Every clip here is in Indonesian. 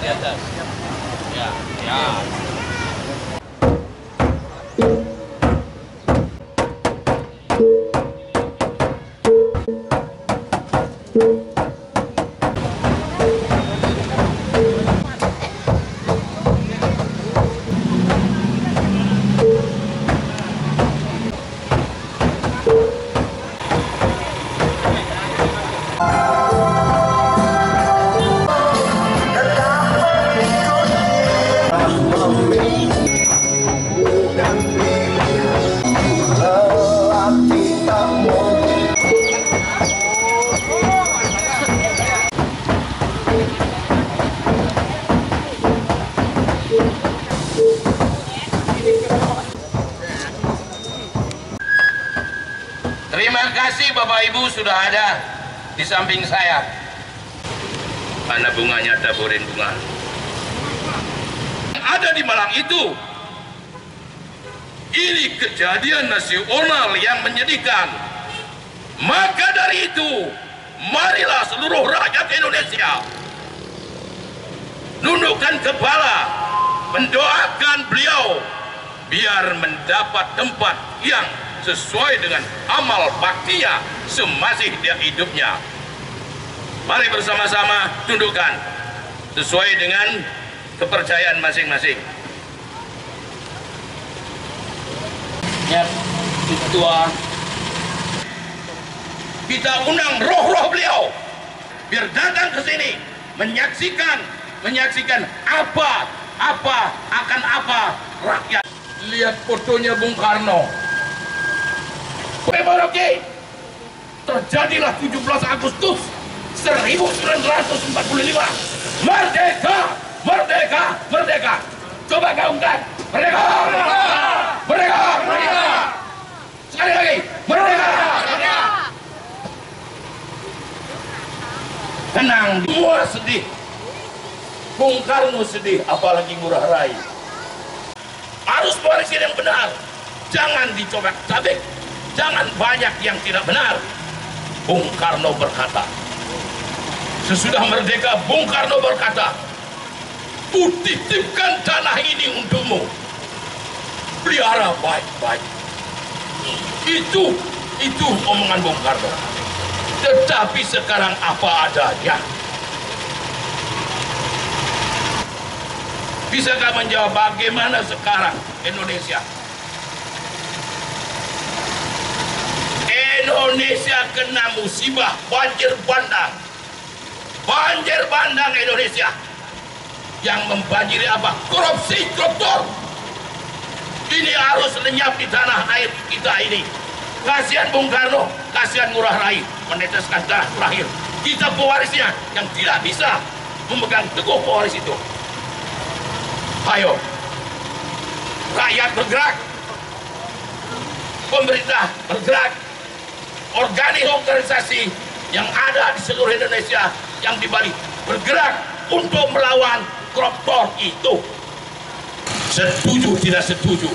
di atas. Ya, ya. Terima kasih Bapak Ibu sudah ada di samping saya. Mana bunganya, taburin bunga. Ada di Malang itu. Ini kejadian nasional yang menyedihkan. Maka dari itu, marilah seluruh rakyat Indonesia nundukkan kepala, mendoakan beliau biar mendapat tempat yang sesuai dengan amal baktinya semasih dia hidupnya. Mari bersama-sama tundukkan sesuai dengan kepercayaan masing-masing. Ya, Ketua, kita undang roh-roh beliau biar datang ke sini menyaksikan apa akan apa rakyat. Lihat fotonya Bung Karno. Oke, terjadilah 17 Agustus 1945. Merdeka, merdeka, merdeka. Coba gaungkan. Merdeka, merdeka, merdeka. Sekali lagi, merdeka. Tenang, semua sedih. Bung Karno sedih, apalagi Ngurah Rai. Harus wariskan yang benar. Jangan dicobek-cabek. Jangan banyak yang tidak benar. Bung Karno berkata, sesudah merdeka Bung Karno berkata, kutitipkan tanah ini untukmu, pelihara baik-baik. Itu omongan Bung Karno. Tetapi sekarang apa adanya. Bisakah menjawab bagaimana sekarang Indonesia? Indonesia kena musibah banjir bandang. Banjir bandang Indonesia. Yang membanjiri apa? Korupsi, koruptor. Ini harus lenyap di tanah air kita ini. Kasihan Bung Karno, kasihan Ngurah Rai meneteskan darah terakhir. Kita pewarisnya yang tidak bisa memegang teguh pewaris itu. Ayo, rakyat bergerak, pemerintah bergerak, organisasi yang ada di seluruh Indonesia yang di Bali bergerak untuk melawan koruptor itu. Setuju tidak setuju,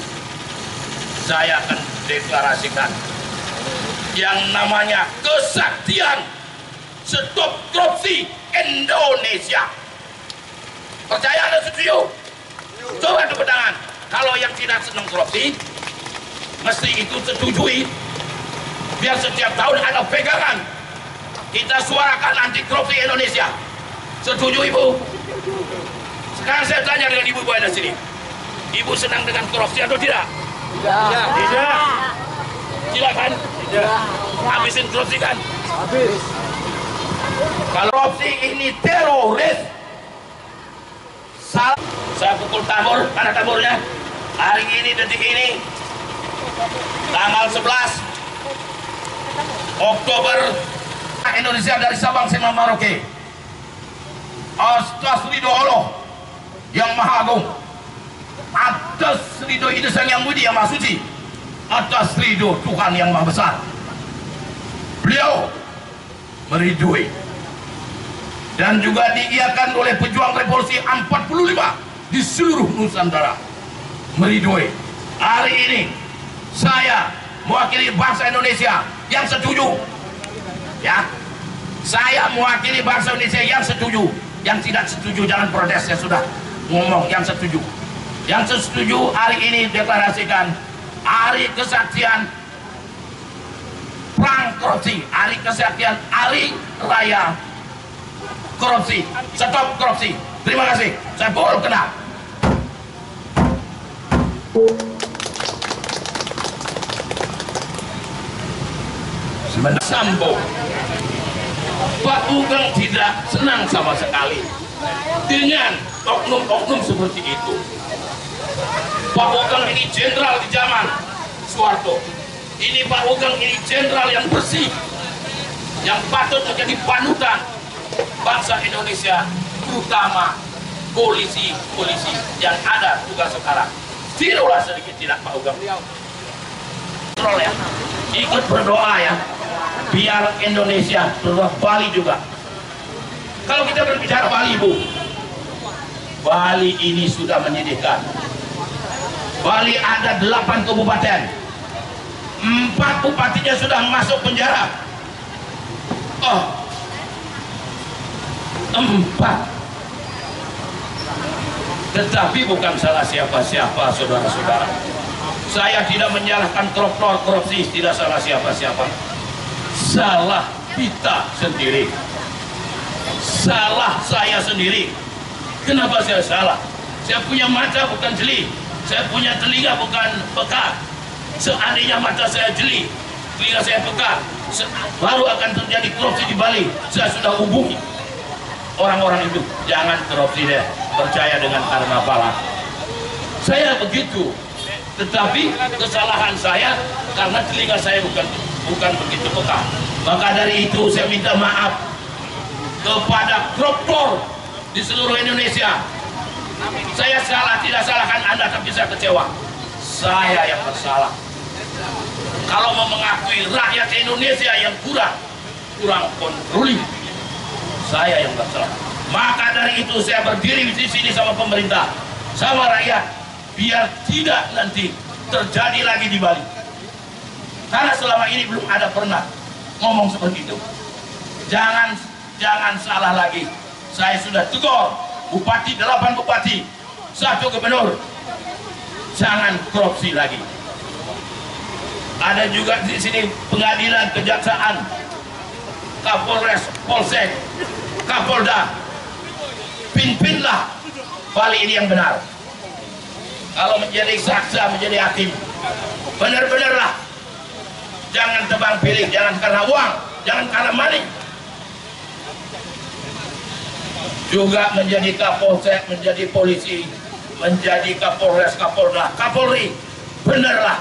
saya akan deklarasikan yang namanya kesaktian stop korupsi Indonesia. Percaya atau setuju? Coba tepuk tangan. Kalau yang tidak senang korupsi, mesti itu setujui. Biar setiap tahun ada pegangan. Kita suarakan anti korupsi Indonesia. Setuju Ibu? Sekarang saya tanya dengan Ibu ada sini. Ibu senang dengan korupsi atau tidak? Tidak. Tidak. Silakan. Tidak. Habisin korupsi kan? Habis. Kalau korupsi ini teroris. Saya pukul tambur, mana tamburnya? Hari ini, detik ini, tanggal 11 Oktober, Indonesia dari Sabang sampai Merauke. Atas ridho Allah yang Maha Agung, atas ridho Idul Sang Yang Budi yang Maha Suci, atas ridho Tuhan yang Maha Besar, beliau meridhoi dan juga diiakan oleh pejuang revolusi 45 di seluruh Nusantara meridhoi. Hari ini saya mewakili bangsa Indonesia yang setuju, ya, saya mewakili bangsa Indonesia yang setuju, Yang tidak setuju jangan protes, saya sudah ngomong yang setuju. Yang setuju hari ini deklarasikan hari kesaktian perang korupsi, hari kesaktian, hari raya korupsi, stop korupsi. Terima kasih, saya pukul kena. Sambo, Pak Ugeng tidak senang sama sekali dengan oknum-oknum seperti itu. Pak Ugeng ini jenderal di zaman Soeharto. Ini Pak Ugeng ini jenderal yang bersih, yang patut menjadi panutan bangsa Indonesia, terutama polisi-polisi yang ada tugas sekarang. Tirulah sedikit tidak Pak Ugeng. Kontrol ya, ikut berdoa ya, biar Indonesia, terutama Bali juga. Kalau kita berbicara Bali, Bu, Bali ini sudah menyedihkan. Bali ada 8 kabupaten, 4 bupatinya sudah masuk penjara. Oh, 4. Tetapi bukan salah siapa-siapa, saudara-saudara. Saya tidak menyalahkan koruptor korupsi, tidak salah siapa-siapa. Salah kita sendiri. Salah saya sendiri. Kenapa saya salah? Saya punya mata bukan jeli. Saya punya telinga bukan peka. Seandainya mata saya jeli, telinga saya peka, baru akan terjadi korupsi di Bali. Saya sudah hubungi orang-orang itu. Jangan korupsi deh, percaya dengan karma pala. Saya begitu. Tetapi kesalahan saya karena telinga saya bukan begitu peka. Maka dari itu saya minta maaf kepada koruptor di seluruh Indonesia. Saya salah, tidak salahkan Anda, tapi saya kecewa. Saya yang bersalah. Kalau mau mengakui rakyat Indonesia yang kurang kontroli, saya yang bersalah. Maka dari itu saya berdiri di sini sama pemerintah, sama rakyat, biar tidak nanti terjadi lagi di Bali. Karena selama ini belum ada pernah ngomong seperti itu. Jangan salah lagi. Saya sudah tegur bupati, 8 bupati, 1 gubernur. Jangan korupsi lagi. Ada juga di sini pengadilan, kejaksaan, Kapolres, Polsek, Kapolda. Pimpinlah Bali ini yang benar. Kalau menjadi saksa, menjadi hakim, benar-benarlah. Jangan tebang pilih, jangan karena uang, jangan karena maling. Juga menjadi Kapolsek, menjadi polisi, menjadi Kapolres, Kapolda, Kapolri, benarlah,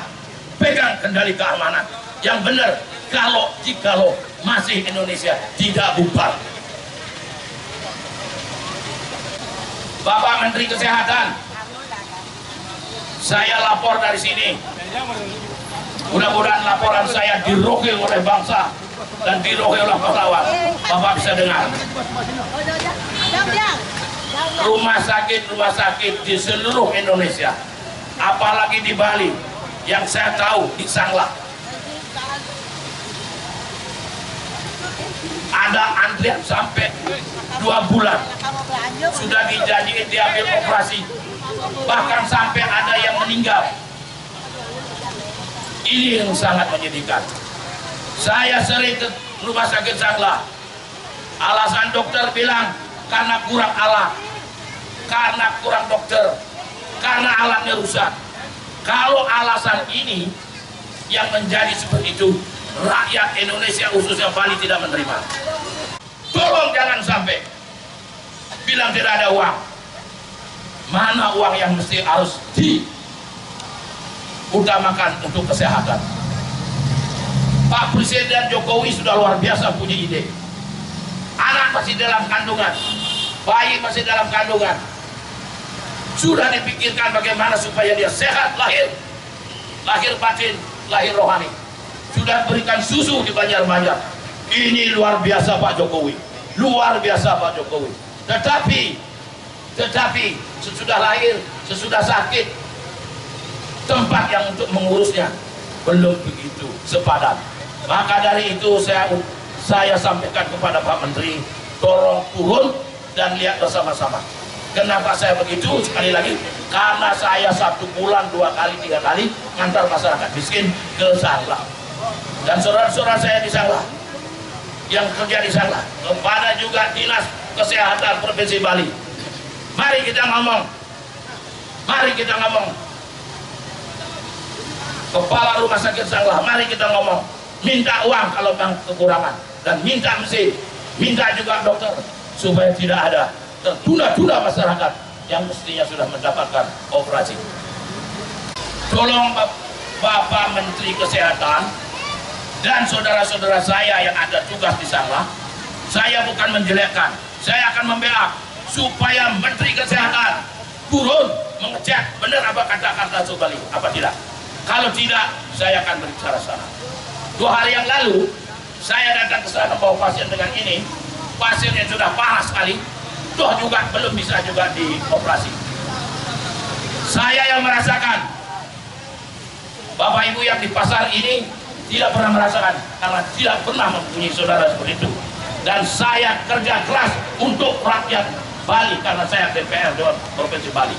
pegang kendali keamanan yang benar. Jikalau masih Indonesia tidak bubar. Bapak Menteri Kesehatan, saya lapor dari sini. Mudah-mudahan laporan saya dirohai oleh bangsa dan dirohai oleh pahlawan. Bapak bisa dengar. Rumah sakit di seluruh Indonesia, apalagi di Bali, yang saya tahu di Sanglah, ada antrian sampai 2 bulan. Sudah dijanjiin diambil operasi, bahkan sampai ada yang meninggal. Ini yang sangat menyedihkan. Saya sering ke rumah sakit Sanglah. Alasan dokter bilang karena kurang alat, karena kurang dokter, karena alatnya rusak. Kalau alasan ini yang menjadi seperti itu, rakyat Indonesia khususnya Bali tidak menerima. Tolong jangan sampai bilang tidak ada uang. Mana uang yang mesti harus diutamakan untuk kesehatan? Pak Presiden Jokowi sudah luar biasa punya ide. Anak masih dalam kandungan, bayi masih dalam kandungan, sudah dipikirkan bagaimana supaya dia sehat lahir batin, lahir rohani. Sudah berikan susu di Banjar-Banjar. Ini luar biasa Pak Jokowi, luar biasa Pak Jokowi. Tetapi sesudah lahir, sesudah sakit, tempat yang untuk mengurusnya belum begitu sepadan. Maka dari itu saya sampaikan kepada Pak Menteri, tolong turun dan lihat bersama-sama. Kenapa saya begitu? Sekali lagi, karena saya 1 bulan 2 kali 3 kali ngantar masyarakat miskin ke Sanglah, dan saudara-saudara saya di Sanglah yang kerja di Sanglah, kepada juga Dinas Kesehatan Provinsi Bali. Mari kita ngomong, mari kita ngomong. Kepala Rumah Sakit Sanglah, mari kita ngomong. Minta uang kalau bang kekurangan, dan minta mesin, minta juga dokter, supaya tidak ada tertunda-tunda masyarakat yang mestinya sudah mendapatkan operasi. Tolong Bapak Menteri Kesehatan dan saudara-saudara saya yang ada tugas di Sanglah, saya bukan menjelekkan, saya akan membela supaya Menteri Kesehatan turun mengecek benar apa kata-kata Subali, apa tidak. Kalau tidak, saya akan berbicara sana. 2 hari yang lalu saya datang ke sana bawa pasien dengan ini, pasiennya sudah parah sekali, toh juga belum bisa juga dioperasi. Saya yang merasakan, Bapak Ibu yang di pasar ini tidak pernah merasakan, karena tidak pernah mempunyai saudara seperti itu. Dan saya kerja keras untuk rakyat Bali, karena saya DPR Dewan Provinsi Bali.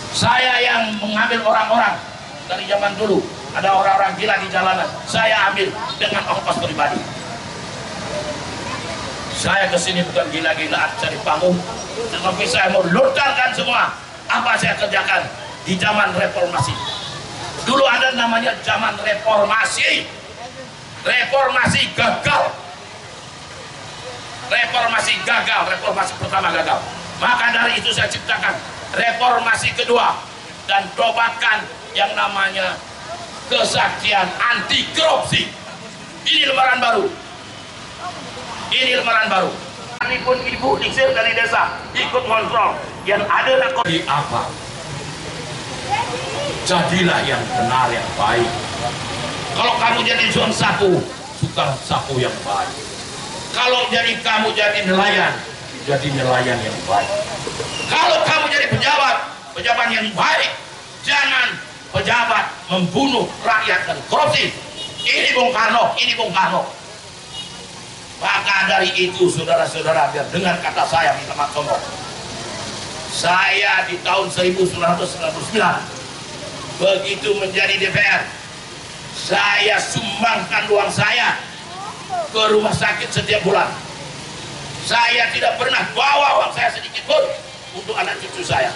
Saya yang mengambil orang-orang dari zaman dulu, ada orang-orang gila di jalanan, saya ambil dengan ongkos pribadi. Saya kesini bukan gila-gilaan cari panggung, tetapi saya mau lontarkan semua apa saya kerjakan di zaman reformasi. Dulu ada namanya zaman reformasi. Reformasi gagal. Reformasi gagal, reformasi pertama gagal. Maka dari itu saya ciptakan reformasi kedua dan tobatkan yang namanya kesaktian anti korupsi. Ini lembaran baru. Ini lembaran baru. Pun ibu diksir dari desa ikut kontrol yang ada di apa? Jadilah yang benar, yang baik. Kalau kamu jadi suang sapu, suka sapu yang baik. Kalau kamu jadi nelayan, jadi nelayan yang baik. Kalau kamu jadi pejabat, pejabat yang baik. Jangan pejabat membunuh rakyat dan korupsi. Ini Bung Karno, ini Bung Karno. Maka dari itu saudara-saudara, biar dengar kata saya, minta maaf sombong. Saya di tahun 1999 begitu menjadi DPR, saya sumbangkan uang saya ke rumah sakit setiap bulan. Saya tidak pernah bawa uang saya sedikit pun untuk anak cucu saya.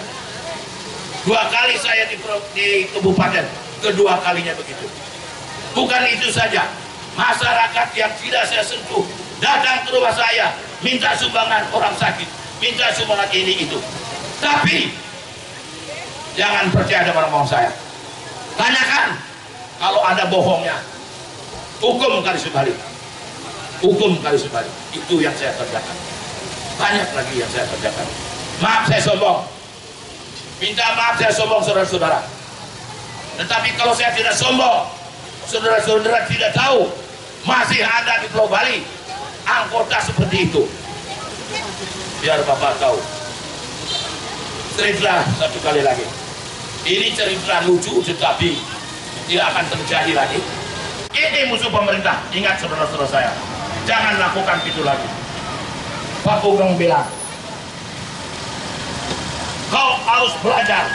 2 kali saya di kabupaten, kedua kalinya begitu. Bukan itu saja, masyarakat yang tidak saya sentuh datang ke rumah saya minta sumbangan orang sakit, minta sumbangan ini itu. Tapi jangan percaya dengan omong saya. Tanyakan kalau ada bohongnya, hukum kali sebalik. Hukum kali sebalik. Itu yang saya kerjakan. Banyak lagi yang saya kerjakan. Maaf saya sombong. Minta maaf saya sombong saudara-saudara. Tetapi kalau saya tidak sombong, saudara-saudara tidak tahu masih ada di Pulau Bali anggota seperti itu. Biar Bapak tahu. Cerita satu kali lagi. Ini cerita lucu tetapi tidak akan terjadi lagi. Ini musuh pemerintah. Ingat saudara-saudara saya, jangan lakukan itu lagi. Pak Bugeng bilang, kau harus belajar.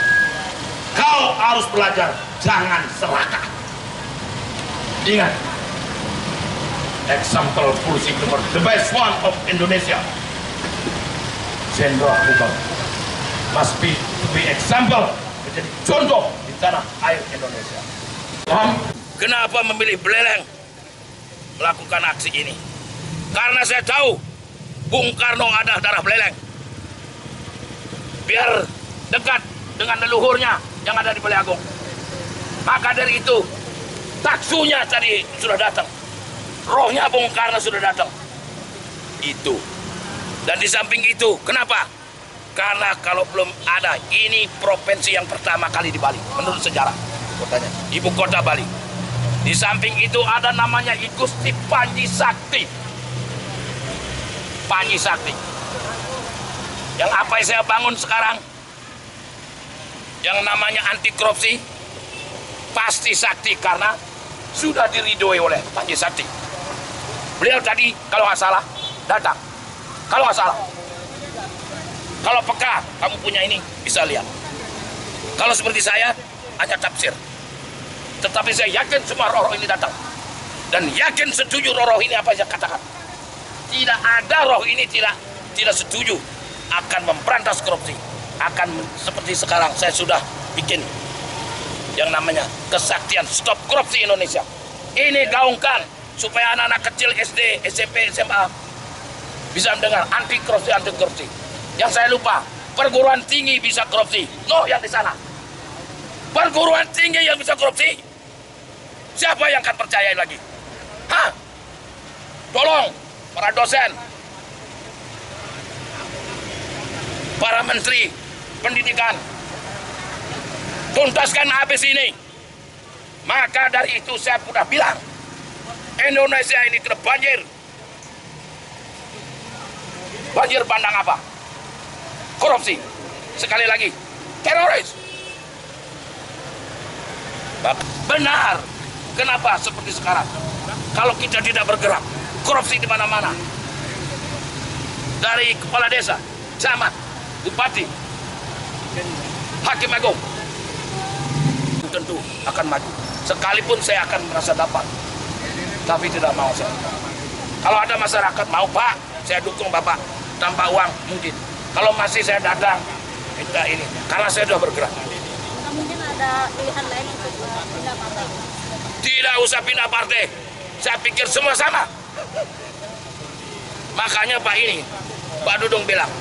Kau harus belajar. Jangan serakah. Ingat. Example polisi nomor the best one of Indonesia, Jenderal Bugeng must be to be example, menjadi contoh di tanah air Indonesia. Kenapa memilih Beleleng melakukan aksi ini? Karena saya tahu Bung Karno ada darah Beleleng. Biar dekat dengan leluhurnya yang ada di Balai Agung. Maka dari itu taksunya tadi sudah datang. Rohnya Bung Karno sudah datang. Itu. Dan di samping itu, kenapa? Karena kalau belum ada, ini provinsi yang pertama kali di Bali menurut sejarah. Kotanya, ibu kota Bali. Di samping itu ada namanya Igusti Panji Sakti. Panji Sakti. Yang apa yang saya bangun sekarang? Yang namanya anti korupsi pasti sakti karena sudah diridhoi oleh Panji Sakti. Beliau tadi kalau nggak salah datang, kalau nggak salah Kalau peka, kamu punya ini, bisa lihat. Kalau seperti saya, hanya tafsir. Tetapi saya yakin semua roh ini datang. Dan yakin setuju roh ini apa yang saya katakan. Tidak ada roh ini tidak setuju akan memberantas korupsi. Akan seperti sekarang saya sudah bikin yang namanya kesaktian stop korupsi Indonesia. Ini gaungkan supaya anak-anak kecil SD, SMP, SMA bisa mendengar anti korupsi. Yang saya lupa, perguruan tinggi bisa korupsi. No, yang di sana. Perguruan tinggi yang bisa korupsi. Siapa yang akan percaya lagi? Hah? Tolong, para dosen, para menteri pendidikan, tuntaskan habis ini. Maka dari itu saya sudah bilang, Indonesia ini kena banjir. Banjir bandang apa? Korupsi. Sekali lagi, teroris. Benar. Kenapa seperti sekarang? Kalau kita tidak bergerak, korupsi di mana-mana. Dari kepala desa, camat, bupati, hakim agung, tentu akan maju. Sekalipun saya akan merasa dapat, tapi tidak mau saya. Kalau ada masyarakat mau, Pak, saya dukung Bapak tanpa uang mungkin. Kalau masih saya datang, minta ini, karena saya sudah bergerak. Mungkin ada pilihan lain untuk pindah partai. Tidak usah pindah partai. Saya pikir semua sama. Makanya Pak Dudung bilang,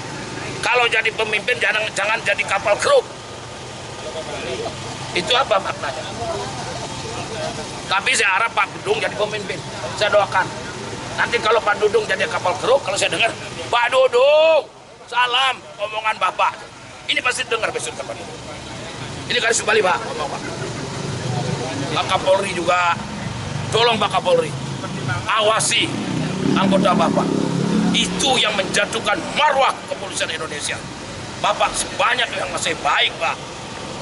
kalau jadi pemimpin jangan jadi kapal keruk. Itu apa maknanya? Tapi saya harap Pak Dudung jadi pemimpin. Saya doakan. Nanti kalau Pak Dudung jadi kapal keruk, kalau saya dengar, Pak Dudung, salam omongan Bapak. Ini pasti dengar besok kapan ini. Ini garis kembali Pak, Pak Kapolri juga, tolong Pak Kapolri, awasi anggota Bapak. Itu yang menjatuhkan marwah kepolisian Indonesia. Bapak sebanyak yang masih baik Pak,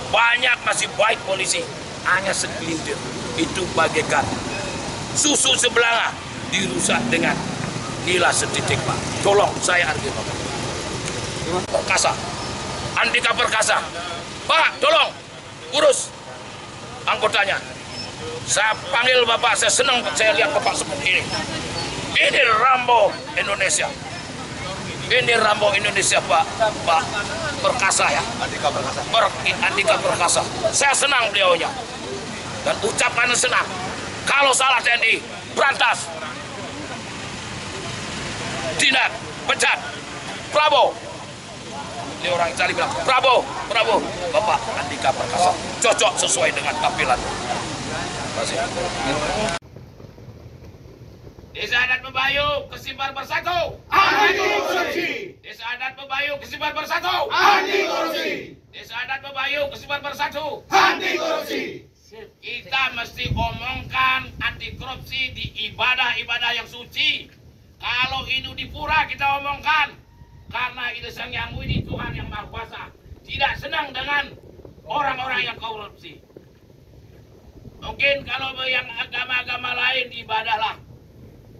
banyak masih baik polisi, hanya segelintir. Itu bagaikan susu sebelanga dirusak dengan nila setitik Pak. Tolong saya arti Bapak. Perkasa, Andika Perkasa. Pak, tolong urus anggotanya. Saya panggil Bapak, saya senang saya lihat Bapak seperti ini. Ini Rambo Indonesia. Ini Rambo Indonesia Pak Perkasa ya. Andika Perkasa. Andika Perkasa. Saya senang beliaunya. Dan ucapannya senang. Kalau salah TNI, berantas. Tindak, pecat. Prabowo. Ini orang Itali bilang, Prabowo, Bapak Andika Perkasa, cocok sesuai dengan tampilan. Terima kasih. Desa adat Bebayu, Kesimbar bersatu. Anti korupsi. Desa adat Bebayu, Kesimbar bersatu. Anti korupsi. Desa adat Bebayu, Kesimbar bersatu. Anti korupsi. Kita mesti omongkan anti korupsi di ibadah-ibadah yang suci. Kalau ini di pura kita omongkan. Karena itu Sang Yang Widi, Tuhan yang Maha Kuasa, tidak senang dengan orang-orang yang korupsi. Mungkin kalau yang agama-agama lain ibadahlah.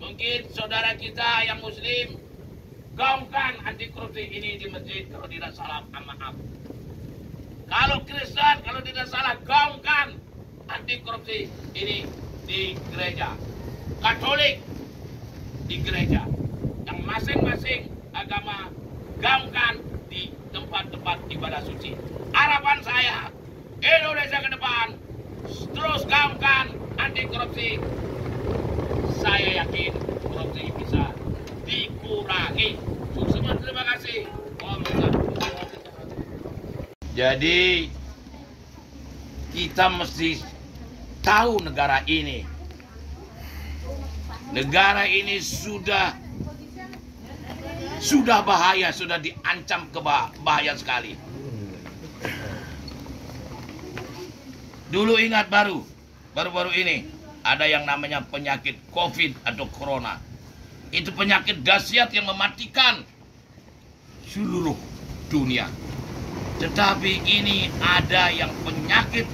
Mungkin saudara kita yang Muslim gaungkan anti korupsi ini di masjid kalau tidak salah, maaf. Kalau Kristen kalau tidak salah gaungkan anti korupsi ini di gereja. Katolik di gereja. Yang masing-masing agama gaungkan di tempat-tempat ibadah suci. Harapan saya, Indonesia ke depan terus gaungkan anti korupsi. Saya yakin korupsi bisa dikurangi. Semua terima kasih. Jadi kita mesti tahu negara ini. Negara ini sudah bahaya, sudah diancam bahaya sekali. Dulu ingat baru-baru ini ada yang namanya penyakit COVID atau Corona. Itu penyakit dahsyat yang mematikan seluruh dunia. Tetapi ini ada yang penyakit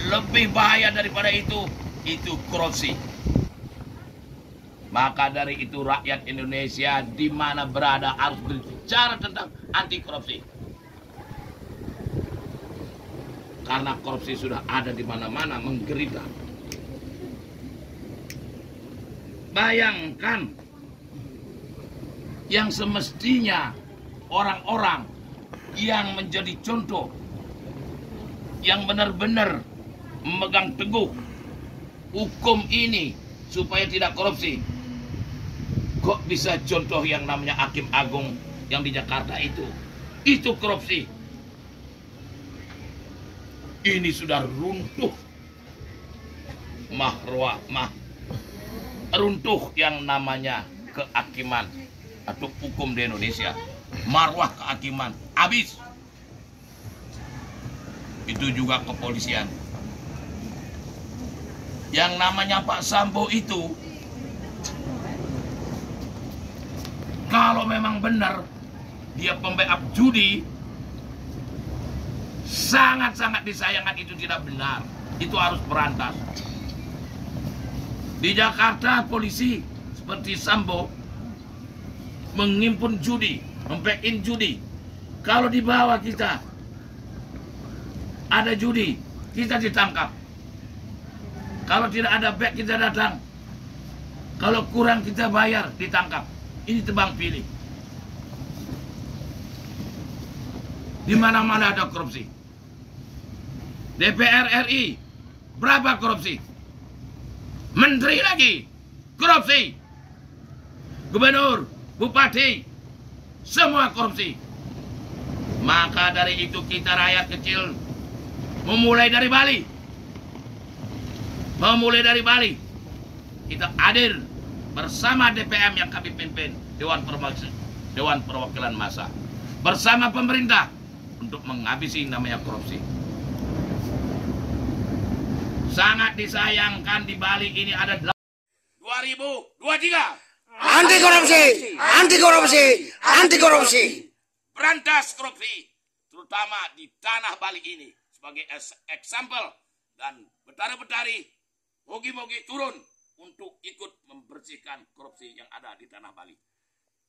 lebih bahaya daripada itu korupsi. Maka dari itu rakyat Indonesia di mana berada harus berbicara tentang anti korupsi. Karena korupsi sudah ada di mana-mana menggeliat. Bayangkan yang semestinya orang-orang yang menjadi contoh, yang benar-benar memegang teguh hukum ini supaya tidak korupsi. Kok bisa contoh yang namanya Hakim Agung yang di Jakarta itu korupsi. Ini sudah runtuh runtuh yang namanya kehakiman atau hukum di Indonesia. Marwah kehakiman habis. Itu juga kepolisian. Yang namanya Pak Sambo itu, kalau memang benar dia pembackup judi, sangat-sangat disayangkan, itu tidak benar. Itu harus berantas. Di Jakarta polisi seperti Sambo menghimpun judi, memback-in judi. Kalau di bawah kita ada judi, kita ditangkap. Kalau tidak ada back, kita datang. Kalau kurang, kita bayar, ditangkap. Ini tebang pilih. Di mana-mana ada korupsi. DPR RI, berapa korupsi? Menteri lagi, korupsi. Gubernur, bupati, semua korupsi. Maka dari itu kita rakyat kecil memulai dari Bali. Kita hadir bersama DPM yang kami pimpin, Dewan Perwakilan Massa, bersama pemerintah untuk menghabisi namanya korupsi. Sangat disayangkan di Bali ini ada 2023. Anti korupsi, anti korupsi, anti korupsi. Berantas korupsi, terutama di tanah Bali ini sebagai example, dan betari-betari mogi-mogi turun untuk ikut membersihkan korupsi yang ada di tanah Bali.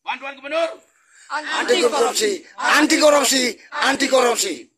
Bantuan Gubernur, Anti korupsi, anti korupsi, anti korupsi.